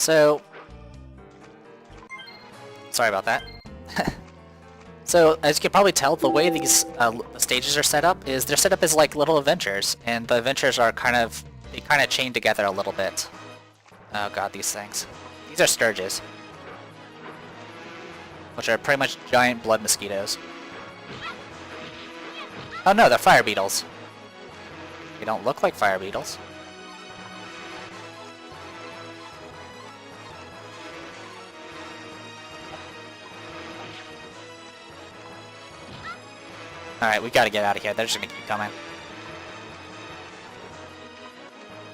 So, sorry about that. So, as you can probably tell, the way these stages are set up is they're set up as like little adventures, and the adventures are they kind of chain together a little bit. Oh god, these things. These are sturges, which are pretty much giant blood mosquitoes. Oh no, they're fire beetles. They don't look like fire beetles. Alright, we gotta get out of here. They're just gonna keep coming.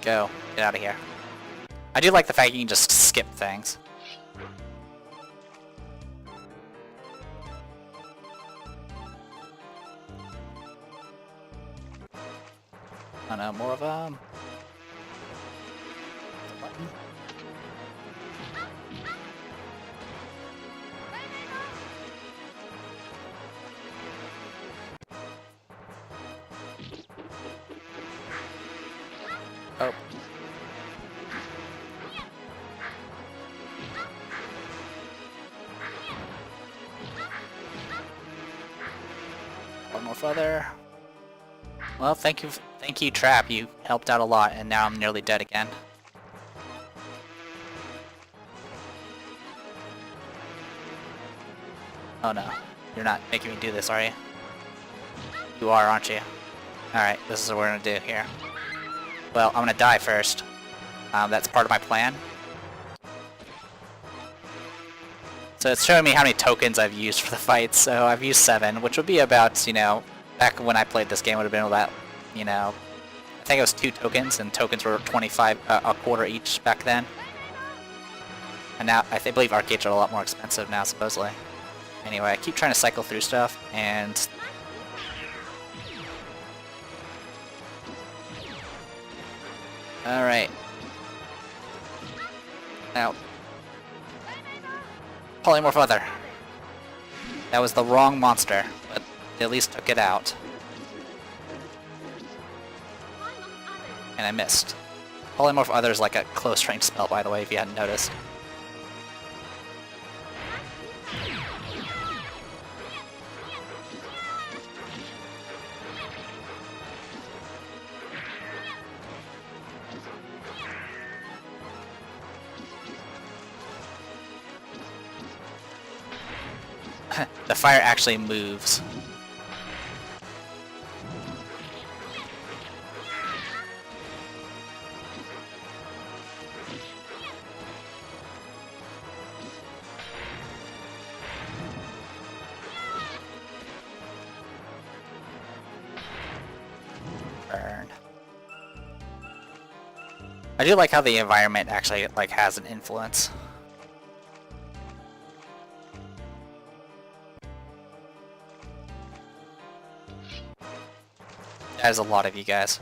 Go. Get out of here. I do like the fact you can just skip things. Oh no, more of them. Button. Oh. One more further. Well, thank you, Trap. You helped out a lot, and now I'm nearly dead again. Oh no, you're not making me do this, are you? You are, aren't you? Alright, this is what we're gonna do here. Well, I'm gonna die first. That's part of my plan. So it's showing me how many tokens I've used for the fights. So I've used 7, which would be about, you know, back when I played this game would have been about, you know, I think it was 2 tokens, and tokens were 25, a quarter each back then. And now, I believe arcades are a lot more expensive now, supposedly. Anyway, I keep trying to cycle through stuff, and... Alright. Now... Polymorph Other. That was the wrong monster, but they at least took it out. And I missed. Polymorph Other is like a close range spell, by the way, if you hadn't noticed. The fire actually moves. Burn. I do like how the environment actually like has an influence. That is a lot of you guys.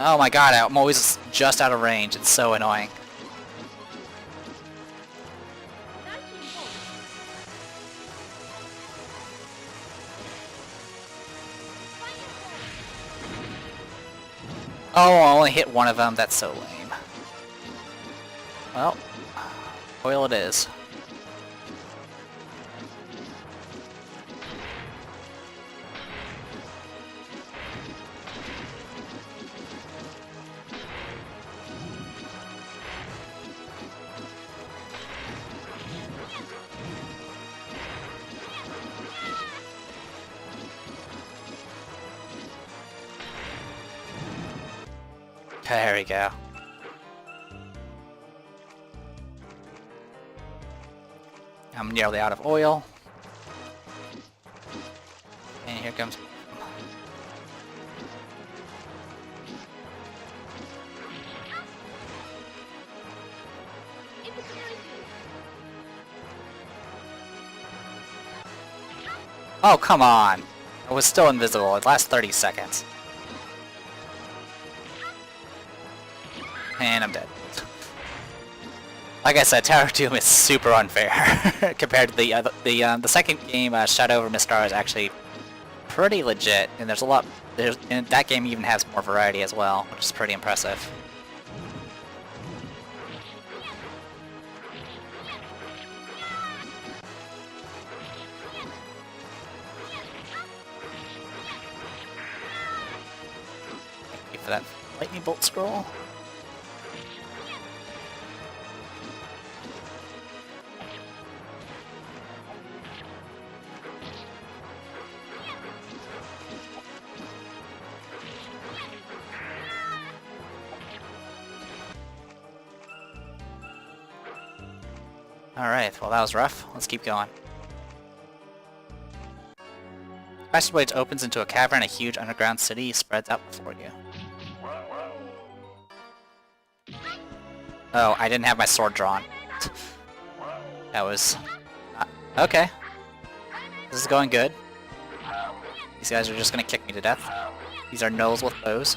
Oh my god, I'm always just out of range. It's so annoying. Oh, I only hit one of them. That's so lame. Well, oil it is. There we go. I'm nearly out of oil. And here comes... Oh, come on! I was still invisible. It lasts 30 seconds. And I'm dead. Like I said, Tower of Doom is super unfair compared to the second game, Shadow over Mistara, is actually pretty legit, and there's a lot and that game even has more variety as well, which is pretty impressive. Thank you for that lightning bolt scroll. Alright, well that was rough. Let's keep going. Passageway opens into a cavern, a huge underground city spreads out before you. Oh, I didn't have my sword drawn. That was... okay. This is going good. These guys are just gonna kick me to death. These are gnolls with bows.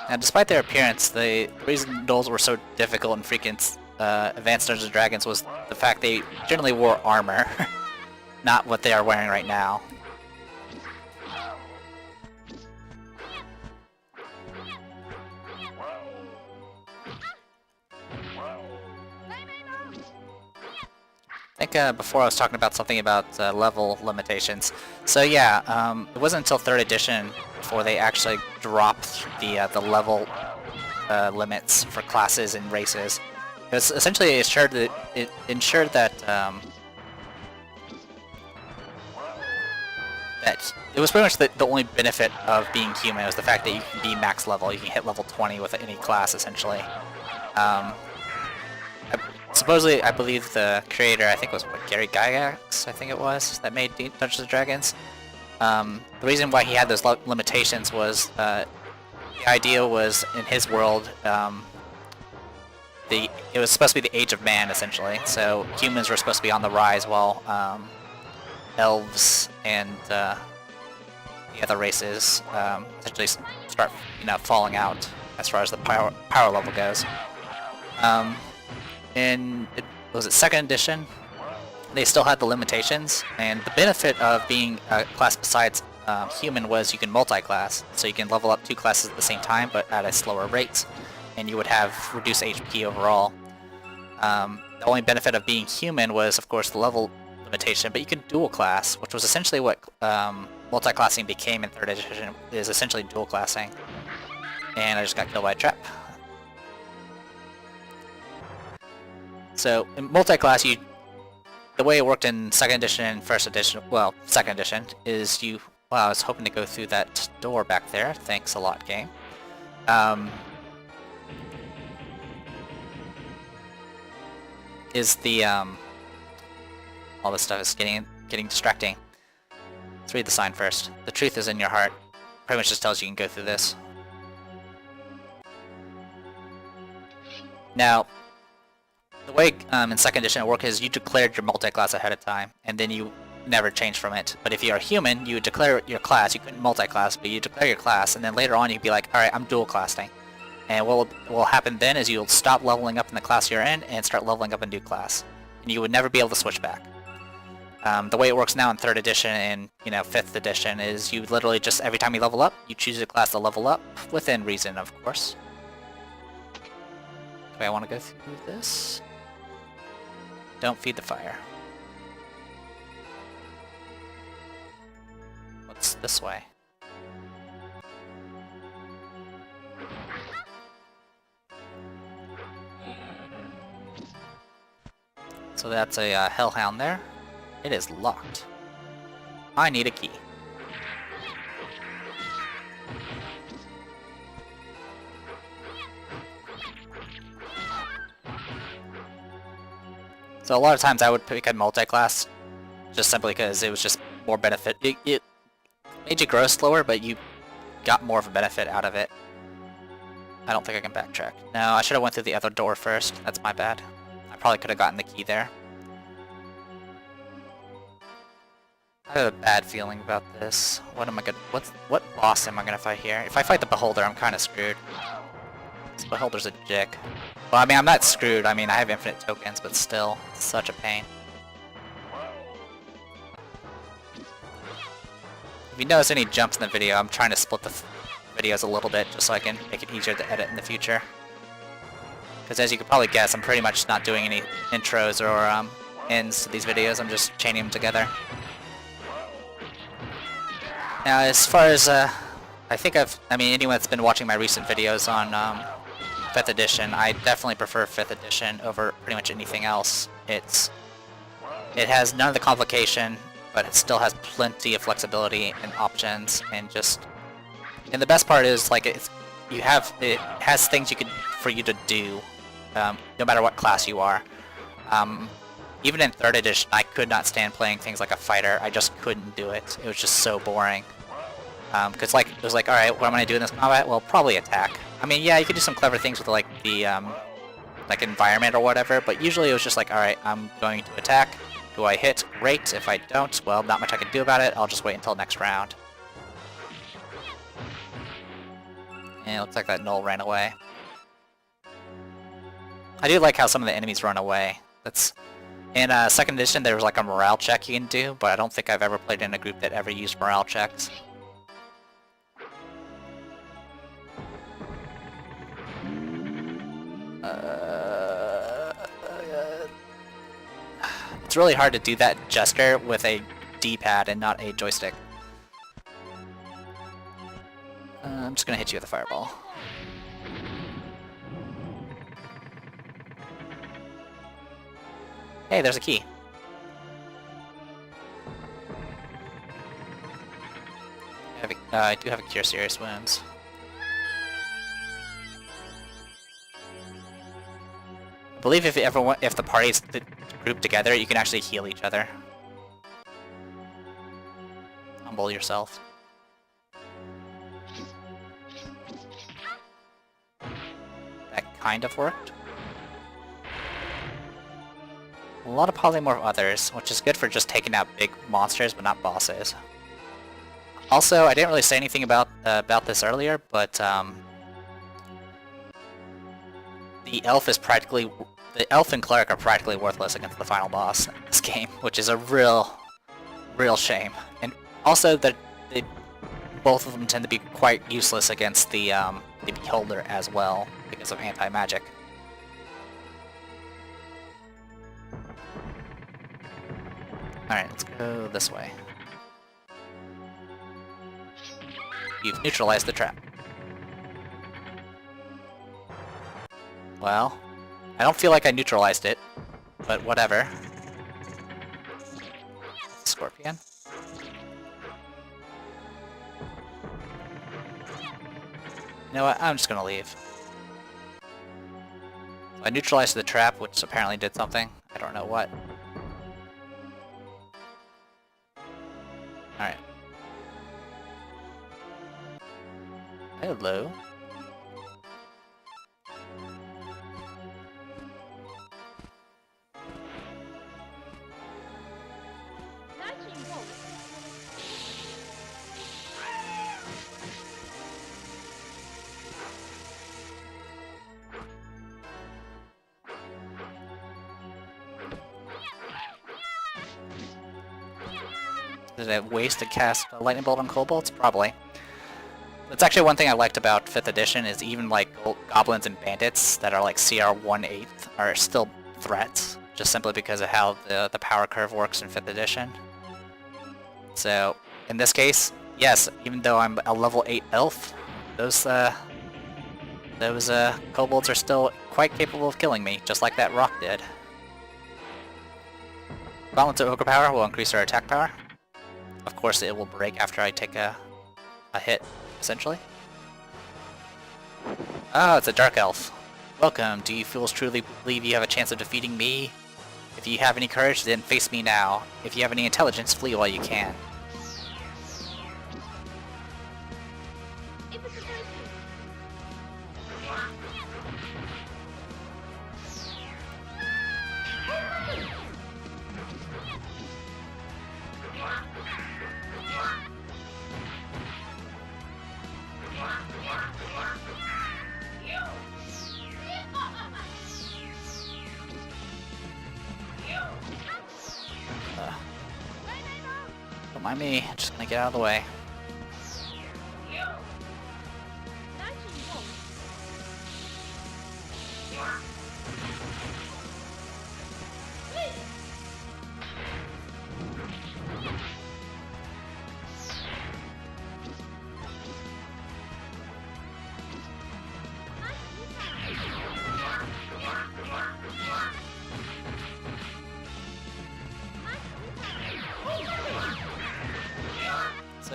Now, despite their appearance, the reason gnolls were so difficult in freaking Advanced Dungeons & Dragons was the fact they generally wore armor, not what they are wearing right now. I think before I was talking about something about level limitations. So yeah, it wasn't until 3rd edition before they actually dropped the level limits for classes and races. Because essentially it ensured that that it was pretty much the only benefit of being human was the fact that you can be max level. You can hit level 20 with any class essentially. Supposedly, I believe the creator, I think it was what, Gary Gygax, I think it was, that made Dungeons & Dragons. The reason why he had those limitations was the idea was in his world, it was supposed to be the age of man essentially. So humans were supposed to be on the rise while elves and the other races essentially start falling out as far as the power level goes. In, was it 2nd edition, they still had the limitations, and the benefit of being a class besides human was you can multi-class, so you can level up 2 classes at the same time, but at a slower rate, and you would have reduced HP overall. The only benefit of being human was, of course, the level limitation, but you can dual class, which was essentially what multi-classing became in 3rd edition, is essentially dual classing. And I just got killed by a trap. So, in multi-class, the way it worked in 2nd edition and 1st edition, well, 2nd edition, is wow, I was hoping to go through that door back there. Thanks a lot, game. All this stuff is getting distracting. Let's read the sign first. The truth is in your heart. Pretty much just tells you can go through this. Now, the way in 2nd edition it worked is you declared your multi-class ahead of time, and then you never changed from it. But if you're a human, you would declare your class. You couldn't multi-class, but you declare your class, and then later on you'd be like, alright, I'm dual-classing. And what will happen then is you'll stop leveling up in the class you're in and start leveling up a new class. And you would never be able to switch back. The way it works now in 3rd edition and 5th edition is you literally just, every time you level up, you choose a class to level up, within reason, of course. Do I want to go through this? Don't feed the fire. What's this way? So that's a hellhound there. It is locked. I need a key. So a lot of times I would pick a multi-class, just simply because it was just more benefit. It made you grow slower, but you got more of a benefit out of it. I don't think I can backtrack. No, I should have went through the other door first. That's my bad. I probably could have gotten the key there. I have a bad feeling about this. What boss am I gonna fight here? If I fight the Beholder, I'm kind of screwed. This Beholder's a dick. Well, I mean, I'm not screwed. I mean, I have infinite tokens, but still, such a pain. If you notice any jumps in the video, I'm trying to split the videos a little bit just so I can make it easier to edit in the future. Because as you can probably guess, I'm pretty much not doing any intros or ends to these videos. I'm just chaining them together. Now, as far as I mean, anyone that's been watching my recent videos on 5th edition, I definitely prefer 5th edition over pretty much anything else. It has none of the complication, but it still has plenty of flexibility and options, and the best part is like it has things for you to do, no matter what class you are. Even in 3rd edition, I could not stand playing things like a fighter. I just couldn't do it. It was just so boring. Because it was like, all right, what am I gonna do in this combat? Well, probably attack. I mean, yeah, you could do some clever things with like the environment or whatever, but usually it was just like, all right, I'm going to attack. Do I hit? Great. If I don't, well, not much I can do about it. I'll just wait until next round. And it looks like that Null ran away. I do like how some of the enemies run away. In 2nd edition, there was like a morale check you can do, but I don't think I've ever played in a group that ever used morale checks. It's really hard to do that gesture with a D-pad and not a joystick. I'm just gonna hit you with a fireball. Hey, there's a key. I do have a Cure Serious Wounds. I believe if the parties group together, you can actually heal each other. Humble yourself. That kind of worked. A lot of polymorph others, which is good for just taking out big monsters, but not bosses. Also, I didn't really say anything about this earlier, but the elf and cleric are practically worthless against the final boss in this game, which is a real shame. And also, both of them tend to be quite useless against the beholder as well because of anti-magic. Alright, let's go this way. You've neutralized the trap. Well, I don't feel like I neutralized it, but whatever. Scorpion. You know what? I'm just gonna leave. I neutralized the trap, which apparently did something. I don't know what. Alright. Hello. Did it waste to cast a lightning bolt on kobolds? Probably. That's actually one thing I liked about 5th edition is even like goblins and bandits that are like CR 1/8 are still threats, just simply because of how the power curve works in 5th edition. So in this case, yes, even though I'm a level 8 elf, those kobolds are still quite capable of killing me, just like that rock did. Balance of Ogre Power will increase our attack power. Of course, it will break after I take a hit, essentially. Oh, it's a Dark Elf. Welcome. Do you fools truly believe you have a chance of defeating me? If you have any courage, then face me now. If you have any intelligence, flee while you can. Don't mind me, just gonna get out of the way.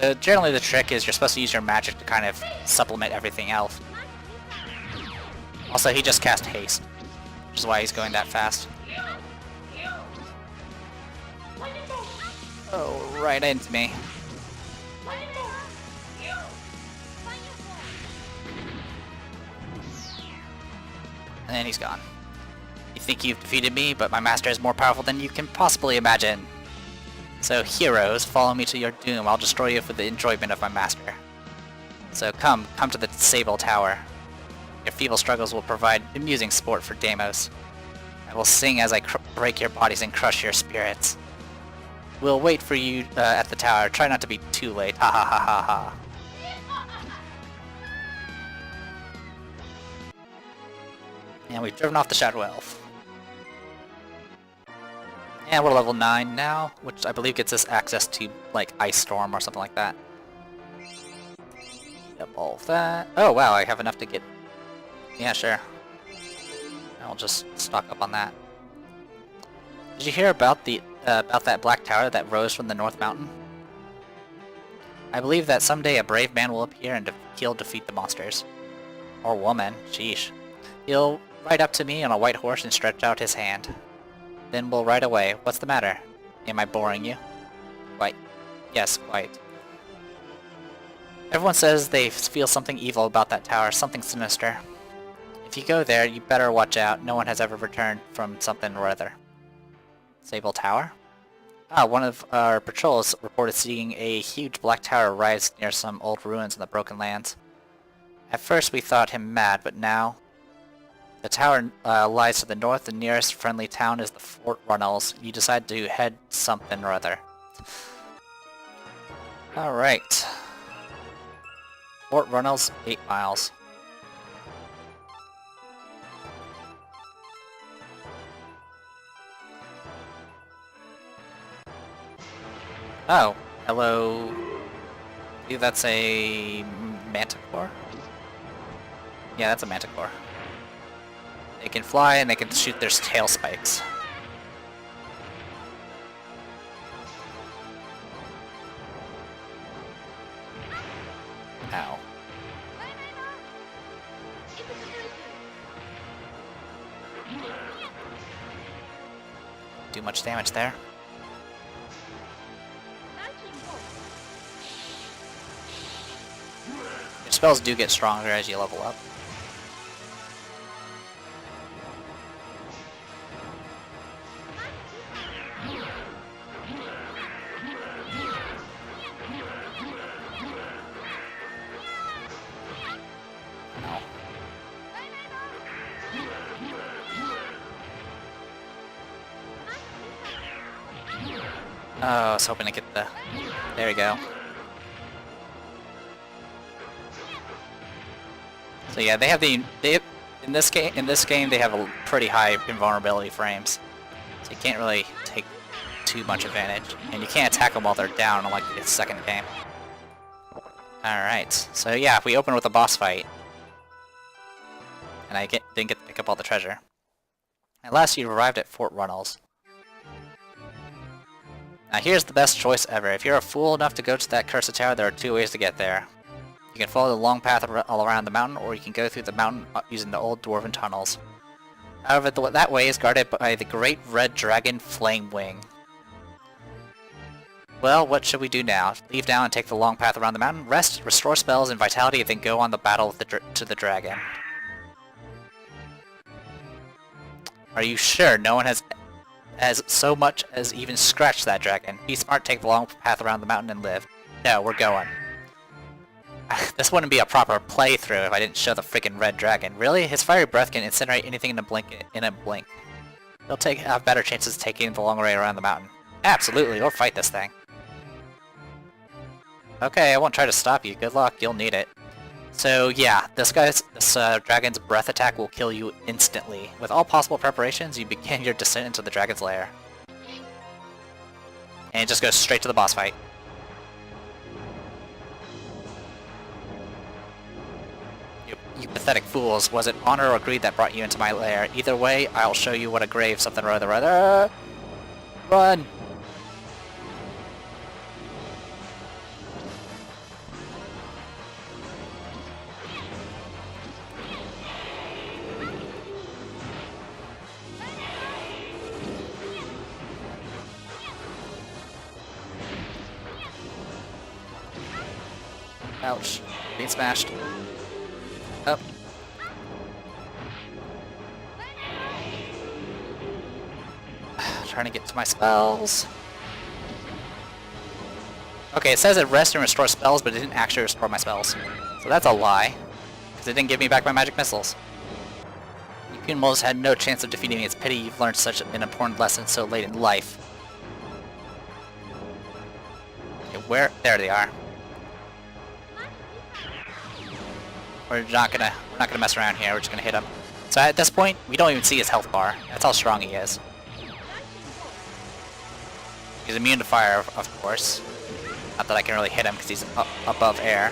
So generally the trick is you're supposed to use your magic to kind of supplement everything else. Also, he just cast haste, which is why he's going that fast. Oh, right into me. And then he's gone. You think you've defeated me, but my master is more powerful than you can possibly imagine. So heroes, follow me to your doom. I'll destroy you for the enjoyment of my master. So come to the Sable Tower. Your feeble struggles will provide amusing sport for Deimos. I will sing as I break your bodies and crush your spirits. We'll wait for you at the tower. Try not to be too late. Ha ha ha ha ha. And we've driven off the Shadow Elf. And we're level 9 now, which I believe gets us access to, like, Ice Storm or something like that. Yep, all of that. Oh, wow, I have enough to get... Yeah, sure. I'll just stock up on that. Did you hear about that black tower that rose from the North Mountain? I believe that someday a brave man will appear and he'll defeat the monsters. Or woman, sheesh. He'll ride up to me on a white horse and stretch out his hand. Then we'll ride away. What's the matter? Am I boring you? Quite. Yes, quite. Everyone says they feel something evil about that tower, something sinister. If you go there, you better watch out. No one has ever returned from something or other. Sable Tower? Ah, one of our patrols reported seeing a huge black tower rise near some old ruins in the Broken Lands. At first we thought him mad, but now... The tower lies to the north. The nearest friendly town is the Fort Runnels. You decide to head something or other. Alright. Fort Runnels, 8 miles. Oh, hello. I believe that's a manticore? Yeah, that's a manticore. They can fly and they can shoot their tail spikes. Ow. Do much damage there. Your spells do get stronger as you level up. Oh, I was hoping to get the... There we go. So yeah, they have the... in this game they have a pretty high invulnerability frames. So you can't really take too much advantage. And you can't attack them while they're down unlike the second game. Alright, so yeah, we open with a boss fight. And I didn't get to pick up all the treasure. At last you arrived at Fort Runnels. Now here's the best choice ever. If you're a fool enough to go to that cursed tower, there are 2 ways to get there. You can follow the long path all around the mountain, or you can go through the mountain using the old dwarven tunnels. However, that way is guarded by the great red dragon Flamewing. Well, what should we do now? Leave now and take the long path around the mountain, rest, restore spells and vitality, and then go on the battle to the dragon. Are you sure no one has so much as even scratched that dragon? Be smart, take the long path around the mountain and live. No, we're going. This wouldn't be a proper playthrough if I didn't show the freaking red dragon. Really? His fiery breath can incinerate anything in a blink. He'll have better chances of taking the long way around the mountain. Absolutely, we'll fight this thing. Okay, I won't try to stop you. Good luck, you'll need it. So yeah, this dragon's breath attack will kill you instantly. With all possible preparations, you begin your descent into the dragon's lair. And it just goes straight to the boss fight. You pathetic fools, was it honor or greed that brought you into my lair? Either way, I'll show you what a grave something or other. Run! Ouch. Being smashed. Up. Trying to get to my spells. Okay, it says it rests and restores spells, but it didn't actually restore my spells. So that's a lie. Because it didn't give me back my magic missiles. You Punimals had no chance of defeating me. It's pity you've learned such an important lesson so late in life. Okay, where? There they are. We're not gonna mess around here. We're just gonna hit him. So at this point, we don't even see his health bar. That's how strong he is. He's immune to fire, of course. Not that I can really hit him because he's above air.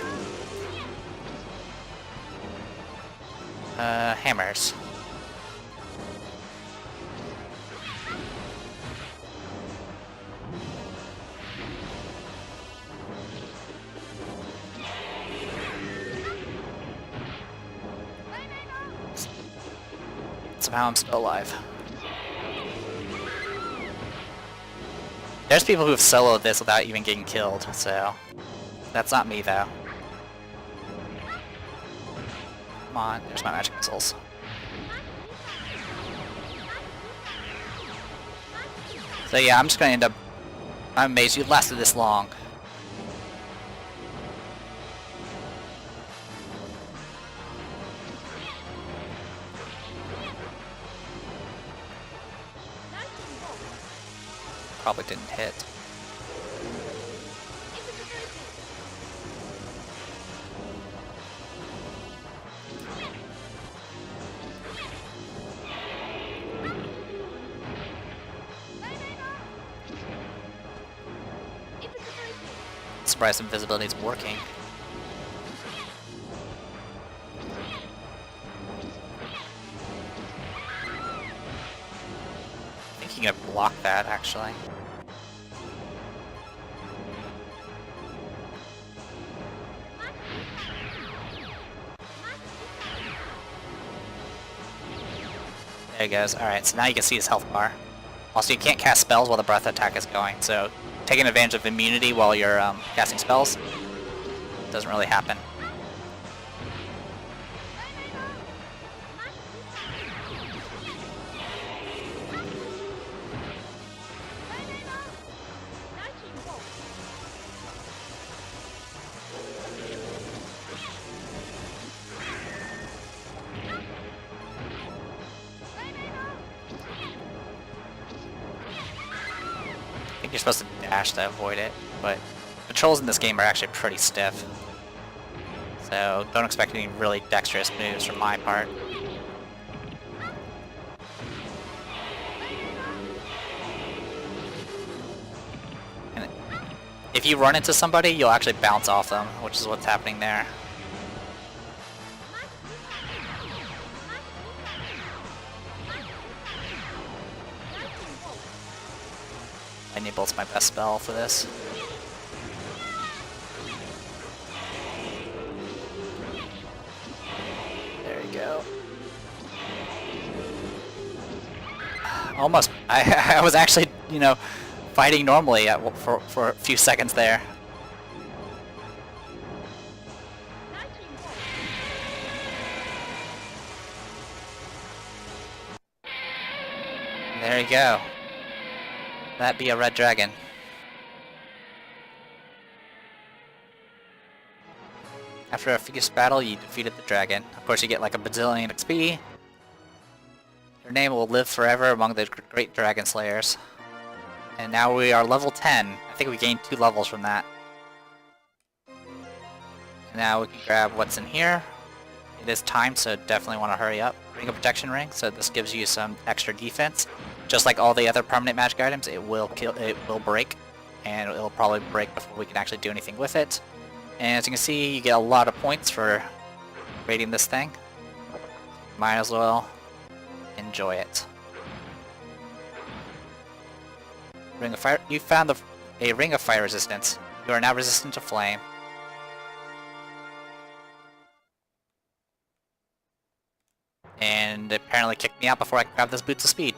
Hammers. Somehow I'm still alive. There's people who have soloed this without even getting killed, so... That's not me, though. Come on, there's my magic missiles. So yeah, I'm just gonna end up... I'm amazed you lasted this long. Probably didn't hit. Surprised invisibility is working. I think you can block that, actually. There he goes. Alright, so now you can see his health bar. Also, you can't cast spells while the breath attack is going, so taking advantage of immunity while you're casting spells doesn't really happen. I think you're supposed to dash to avoid it, but controls in this game are actually pretty stiff. So don't expect any really dexterous moves from my part. And if you run into somebody, you'll actually bounce off them, which is what's happening there. Lightning Bolt's my best spell for this. There you go. Almost. I was actually, you know, fighting normally for a few seconds there. There you go. That be a red dragon. After a fierce battle, you defeated the dragon. Of course, you get like a bazillion XP. Your name will live forever among the great dragon slayers. And now we are level 10. I think we gained 2 levels from that. Now we can grab what's in here. It is timed, so definitely want to hurry up. Ring of Protection ring, so this gives you some extra defense. Just like all the other permanent magic items, it will break, and it'll probably break before we can actually do anything with it. And as you can see, you get a lot of points for raiding this thing. Might as well enjoy it. Ring of Fire. You found a Ring of Fire resistance. You are now resistant to flame. And it apparently kicked me out before I could grab this Boots of Speed.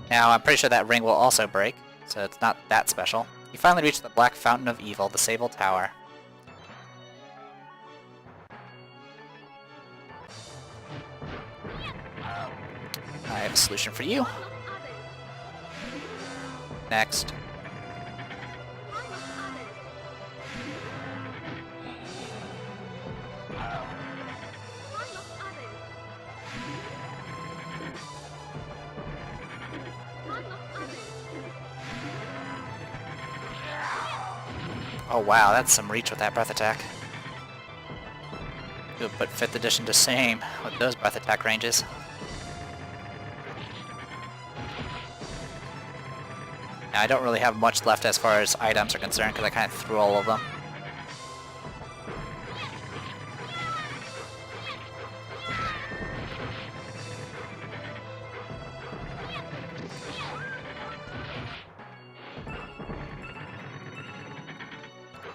Now, I'm pretty sure that ring will also break, so it's not that special. You finally reached the Black Fountain of Evil, the Sable Tower. I have a solution for you. Next. Oh wow, that's some reach with that breath attack. Could put 5th edition to shame with those breath attack ranges. Now, I don't really have much left as far as items are concerned because I kind of threw all of them.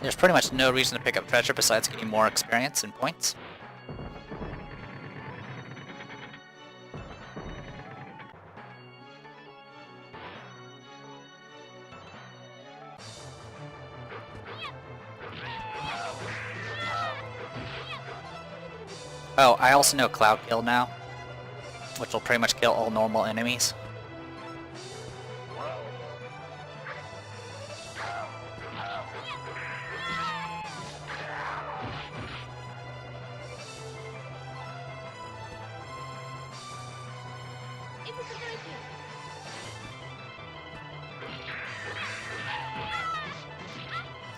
There's pretty much no reason to pick up treasure besides getting more experience and points. Oh, I also know Cloud Kill now, which will pretty much kill all normal enemies.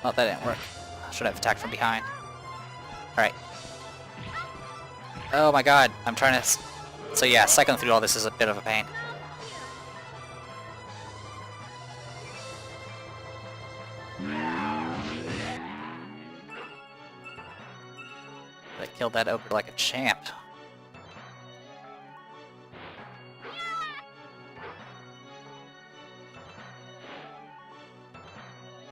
Oh, that didn't work. I should have attacked from behind. Alright. Oh my god, I'm trying to... So yeah, cycling through all this is a bit of a pain. I killed that ogre like a champ.